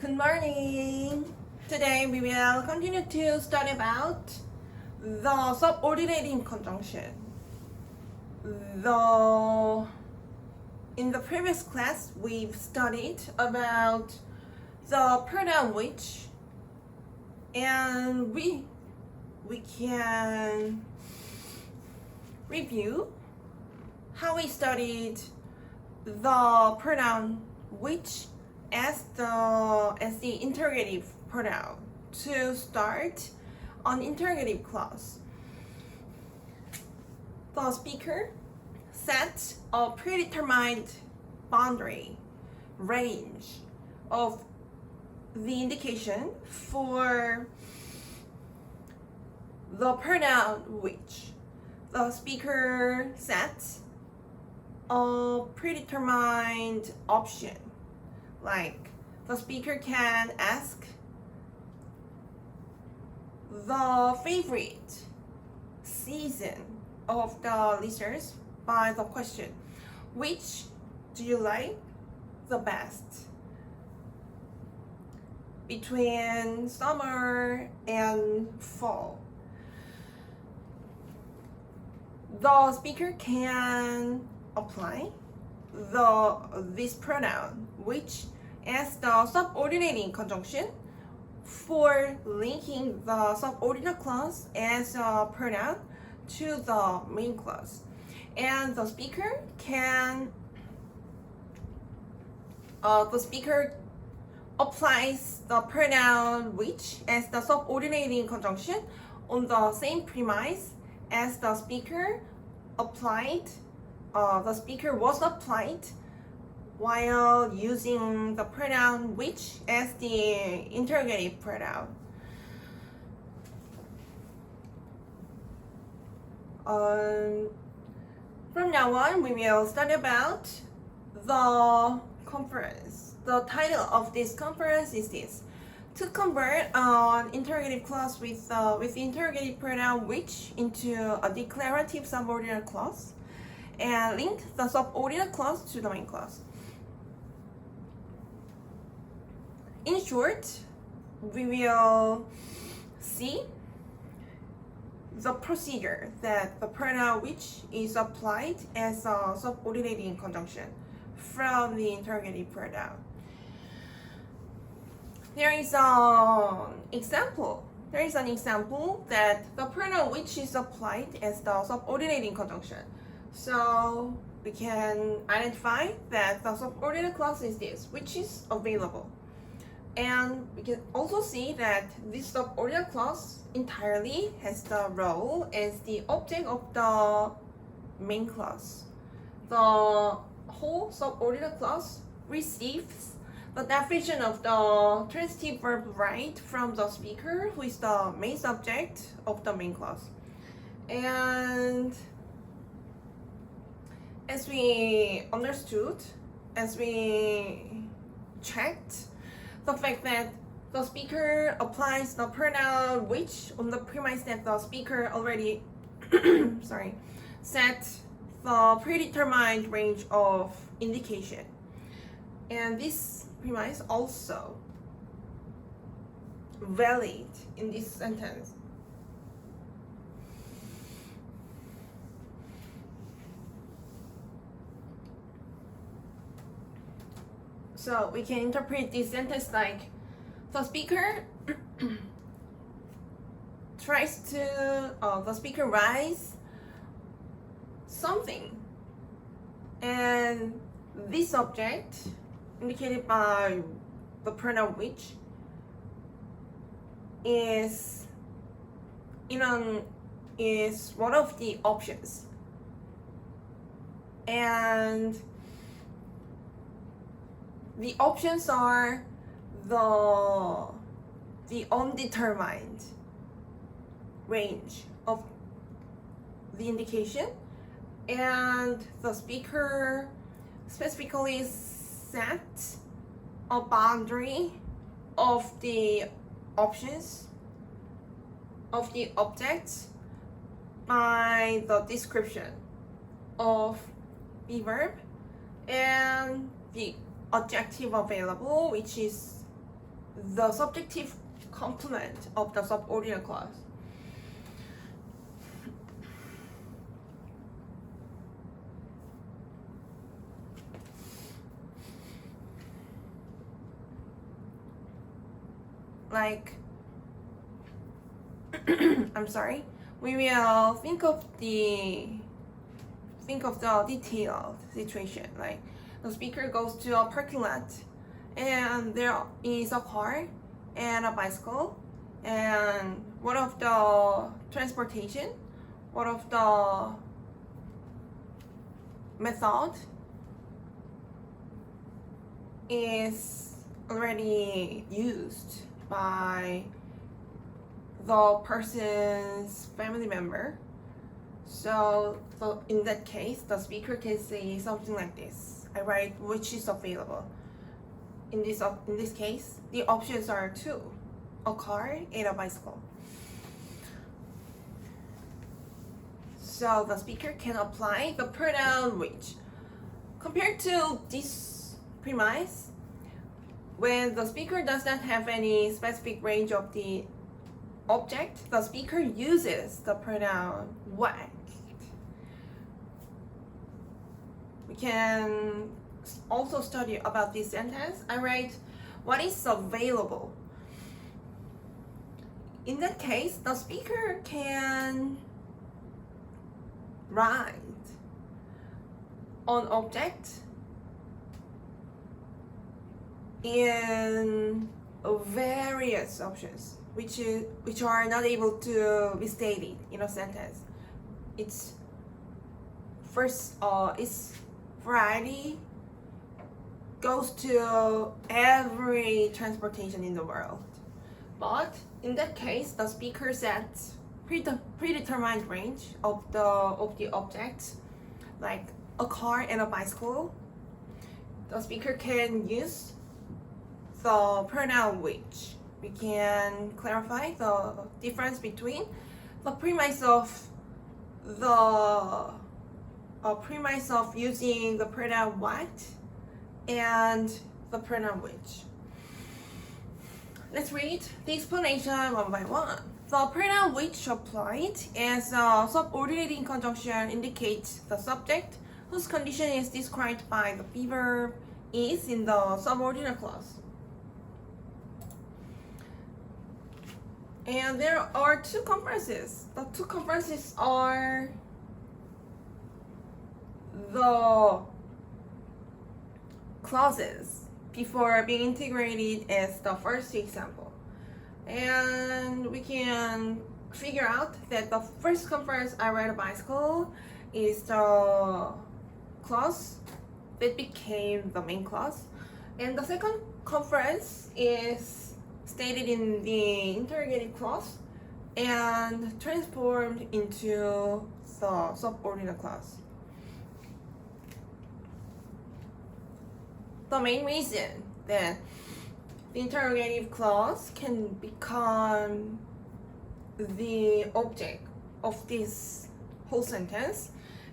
Good morning. Today we will continue to study about the subordinating conjunction. In the previous class, we've studied about the pronoun which, and we can review how we studied the pronoun which as the interrogative pronoun to start an interrogative clause. The speaker sets a predetermined boundary range of the indication for the pronoun which. The speaker sets a predetermined option. Like the speaker can ask the favorite season of the listeners by the question, which do you like the best between summer and fall? The speaker can apply this pronoun which as the subordinating conjunction for linking the subordinate clause as a pronoun to the main clause. And the speaker applies the pronoun which as the subordinating conjunction on the same premise as the speaker was applied while using the pronoun which as the interrogative pronoun. From now on, we will study about the conference. The title of this conference is this: to convert an interrogative clause with the interrogative pronoun which into a declarative subordinate clause and link the subordinate clause to the main clause. In short, we will see the procedure that the pronoun which is applied as a subordinating conjunction from the interrogative pronoun. There is an example that the pronoun which is applied as the subordinating conjunction. So we can identify that the subordinate clause is this, which is available. And we can also see that this subordinate clause entirely has the role as the object of the main clause. The whole subordinate clause receives the definition of the transitive verb right from the speaker, who is the main subject of the main clause. And as we understood, as we checked, the fact that the speaker applies the pronoun which on the premise that the speaker already set the predetermined range of indication. And this premise also valid in this sentence. So we can interpret this sentence like the speaker the speaker writes something, and this object indicated by the pronoun which is one of the options, and the options are the undetermined range of the indication, and the speaker specifically set a boundary of the options of the objects by the description of the verb and the adjective available, which is the subjective complement of the subordinate clause. Like, I'm sorry, we will think of the detailed situation. Like, the speaker goes to a parking lot and there is a car and a bicycle, and one of the method is already used by the person's family member. So in that case, the speaker can say something like this. I write which is available. In this case, the options are two, a car and a bicycle. So the speaker can apply the pronoun which. Compared to this premise, when the speaker does not have any specific range of the object, the speaker uses the pronoun what. We can also study about this sentence. I write what is available. In that case, the speaker can write an object in various options which are not able to be stated in a sentence. Its variety goes to every transportation in the world. But in that case, the speaker sets predetermined range of the objects, like a car and a bicycle. The speaker can use the pronoun which. We can clarify the difference between the premise of using the pronoun what and the pronoun which. Let's read the explanation one by one. The pronoun which applied as a subordinating conjunction indicates the subject whose condition is described by the be verb is in the subordinate clause. And there are two conferences. The two conferences are the clauses before being integrated as the first example. And we can figure out that the first conference, I ride a bicycle, is the clause that became the main clause. And the second conference is stated in the interrogative clause and transformed into the subordinate clause. The main reason that the interrogative clause can become the object of this whole sentence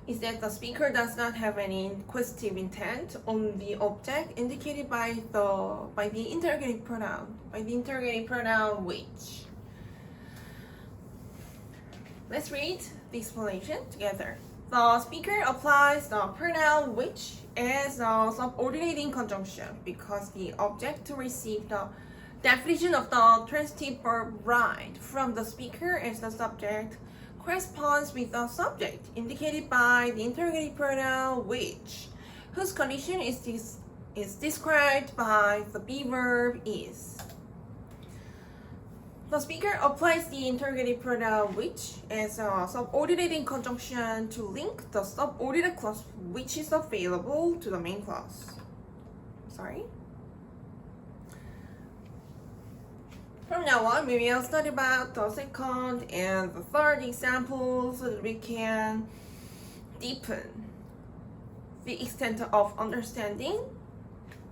is that the speaker does not have any inquisitive intent on the object indicated by the interrogative pronoun which. Let's read the explanation together. The speaker applies the pronoun which as a subordinating conjunction because the object to receive the definition of the transitive verb ride from the speaker as the subject corresponds with the subject indicated by the interrogative pronoun which, whose condition is described by the be verb is. The speaker applies the interrogative pronoun which as a subordinating conjunction to link the subordinate clause which is available to the main clause. From now on, we will study about the second and the third example so that we can deepen the extent of understanding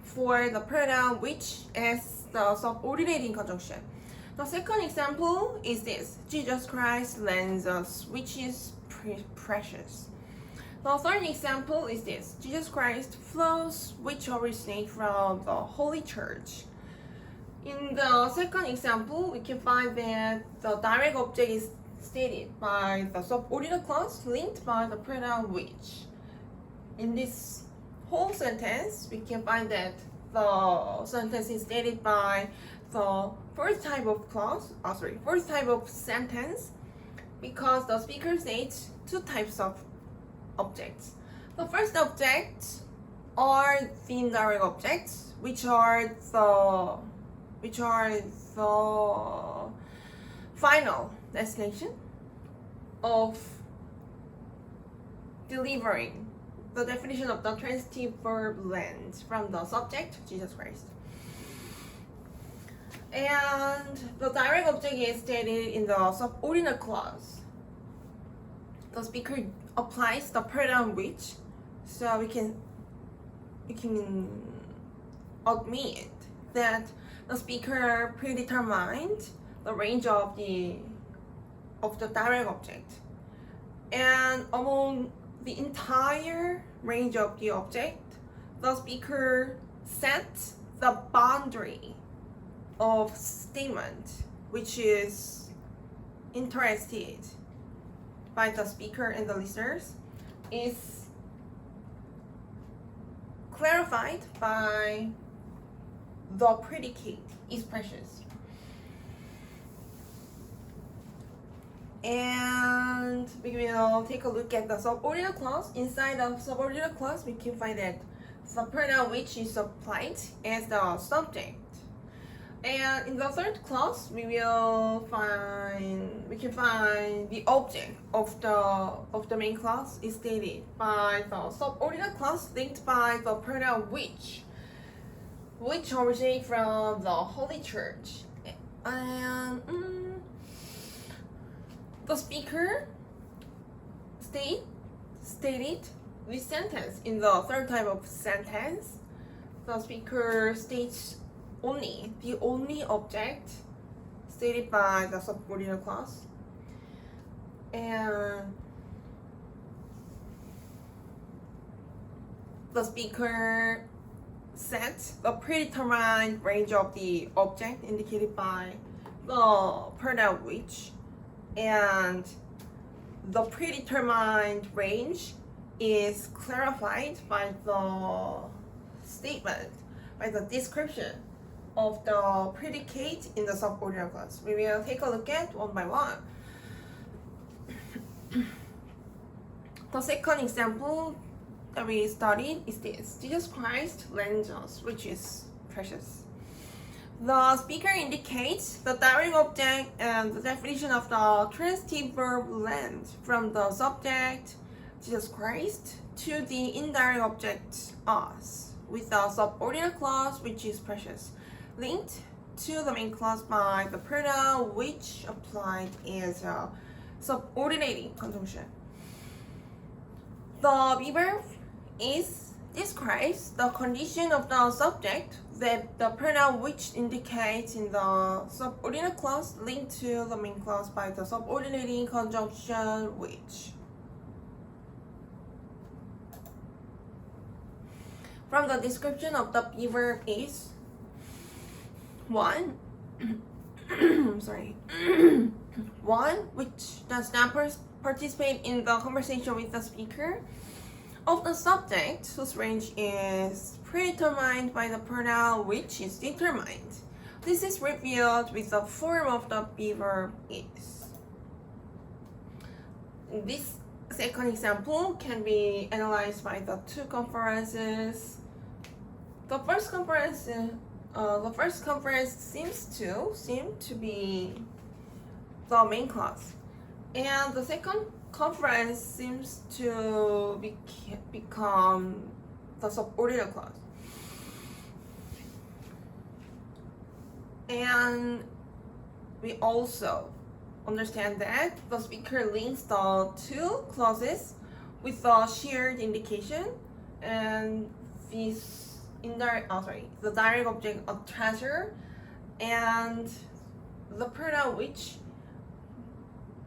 for the pronoun which as the subordinating conjunction. The second example is this: Jesus Christ lends us, which is precious. The third example is this: Jesus Christ flows, which originate from the Holy Church. In the second example, we can find that the direct object is stated by the subordinate clause linked by the pronoun which. In this whole sentence, we can find that the sentence is stated by the first type of sentence, because the speaker states two types of objects. The first objects are the indirect objects, which are the final destination of delivering the definition of the transitive verb land from the subject, Jesus Christ. And the direct object is stated in the subordinate clause. The speaker applies the pronoun which, so we can admit that the speaker predetermined the range of the direct object, and among the entire range of the object, the speaker sets the boundary of statement which is interested by the speaker and the listeners is clarified by the predicate is precious. And we will take a look at the subordinate clause. Inside the subordinate clause, we can find that the pronoun which is applied as the subject. And in the third clause, we can find the object of the main clause is stated by the subordinate clause linked by the pronoun which originate from the Holy Church. And the speaker stated this sentence in the third type of sentence. The speaker states the only object stated by the subordinate clause, and the speaker sets the predetermined range of the object indicated by the pronoun which, and the predetermined range is clarified by the statement, by the description of the predicate in the subordinate clause. We will take a look at one by one. The second example that we studied is this: Jesus Christ lends us, which is precious. The speaker indicates the direct object and the definition of the transitive verb lend from the subject, Jesus Christ, to the indirect object, us, with the subordinate clause, which is precious, linked to the main clause by the pronoun which applied as a subordinating conjunction. The verb is describes the condition of the subject that the pronoun which indicates in the subordinate clause linked to the main clause by the subordinating conjunction which. From the description of the verb is 1. 1 which does not participate in the conversation with the speaker, of the subject whose range is predetermined by the pronoun which is determined. This is revealed with the form of the verb is. This second example can be analyzed by the two conferences. The first conference seems to be the main clause, and the second conference seems to become the subordinate clause. And we also understand that the speaker links the two clauses with a shared indication, and the direct object of treasure and the pronoun which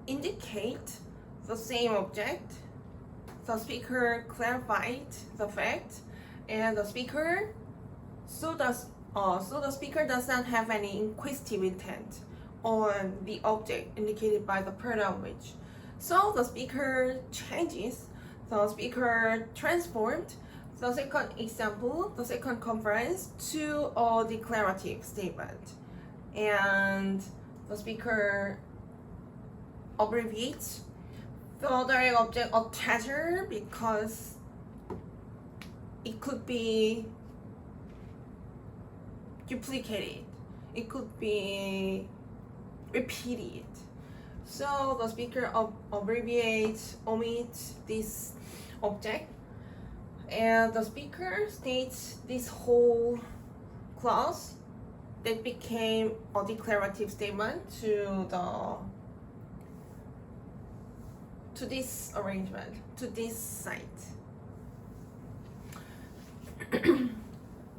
indicate the same object. The speaker clarified the fact, and the speaker so does So the speaker does not have any inquisitive intent on the object indicated by the pronoun which. So the speaker changes, the speaker transformed the second example, the second conference to a declarative statement. And the speaker abbreviates the direct object of treasure because it could be duplicated, it could be repeated. So the speaker abbreviates, omits this object, and the speaker states this whole clause that became a declarative statement to this arrangement, to this site.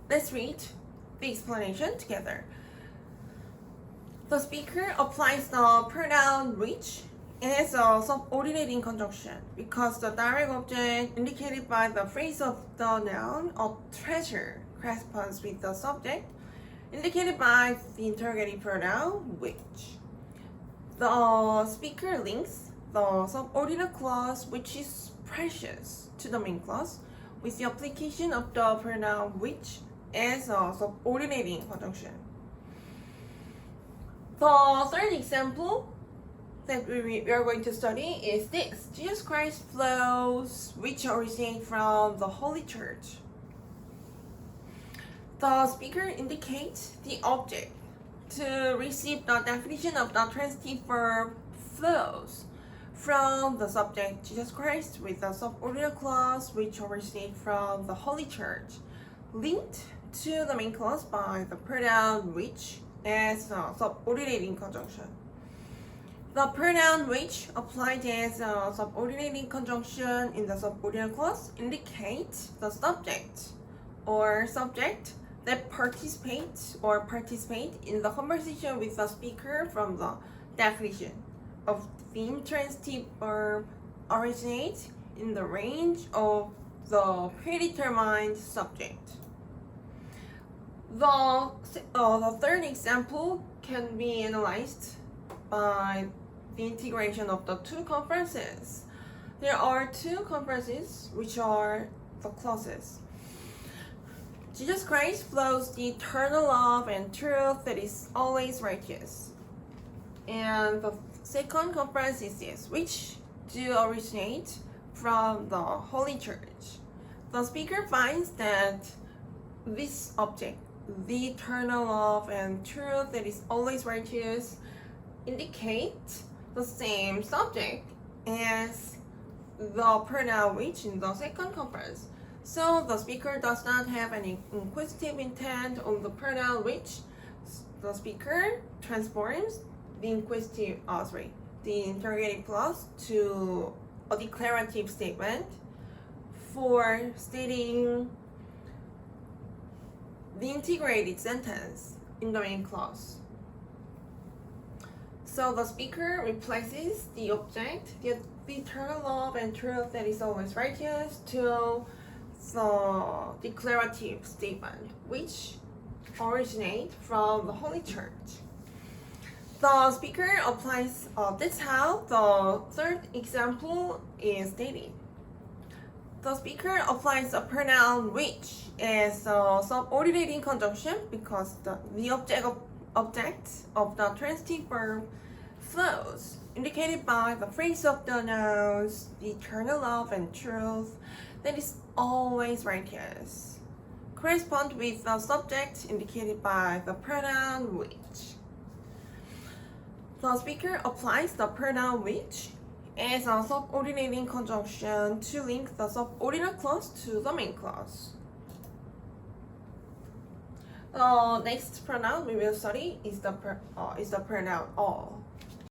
Let's read the explanation together. The speaker applies the pronoun which as a subordinating conjunction because the direct object indicated by the phrase of the noun of treasure corresponds with the subject indicated by the interrogative pronoun which. The speaker links the subordinate clause which is precious to the main clause with the application of the pronoun which as a subordinating conjunction. The third example that we are going to study is this. Jesus Christ flows which originate from the Holy Church. The speaker indicates the object to receive the definition of the transitive verb flows from the subject Jesus Christ with the subordinate clause which originate from the Holy Church, linked to the main clause by the pronoun which as a subordinating conjunction. The pronoun which applied as a subordinating conjunction in the subordinate clause indicates the subject or subject that participate in the conversation with the speaker from the definition of the intransitive verb originate in the range of the predetermined subject. The third example can be analyzed by the integration of the two conferences. There are two conferences which are the clauses. Jesus Christ flows the eternal love and truth that is always righteous. And the second conference is this, which do originate from the Holy Church. The speaker finds that this object, the eternal love and truth that is always righteous, indicate the same subject as the pronoun which in the second conference. So the speaker does not have any inquisitive intent on the pronoun which. The speaker transforms the interrogative clause to a declarative statement for stating the integrated sentence in the main clause. So the speaker replaces the object, the eternal love and truth that is always righteous, to the declarative statement, which originate from the Holy Church. The speaker applies, that's how the third example is stated. The speaker applies a pronoun which as a subordinating conjunction because the object of the transitive verb flows, indicated by the phrase of the nouns, the eternal love and truth that is always righteous, correspond with the subject indicated by the pronoun which. The speaker applies the pronoun which as a subordinating conjunction to link the subordinate clause to the main clause. The next pronoun we will study is the pronoun all.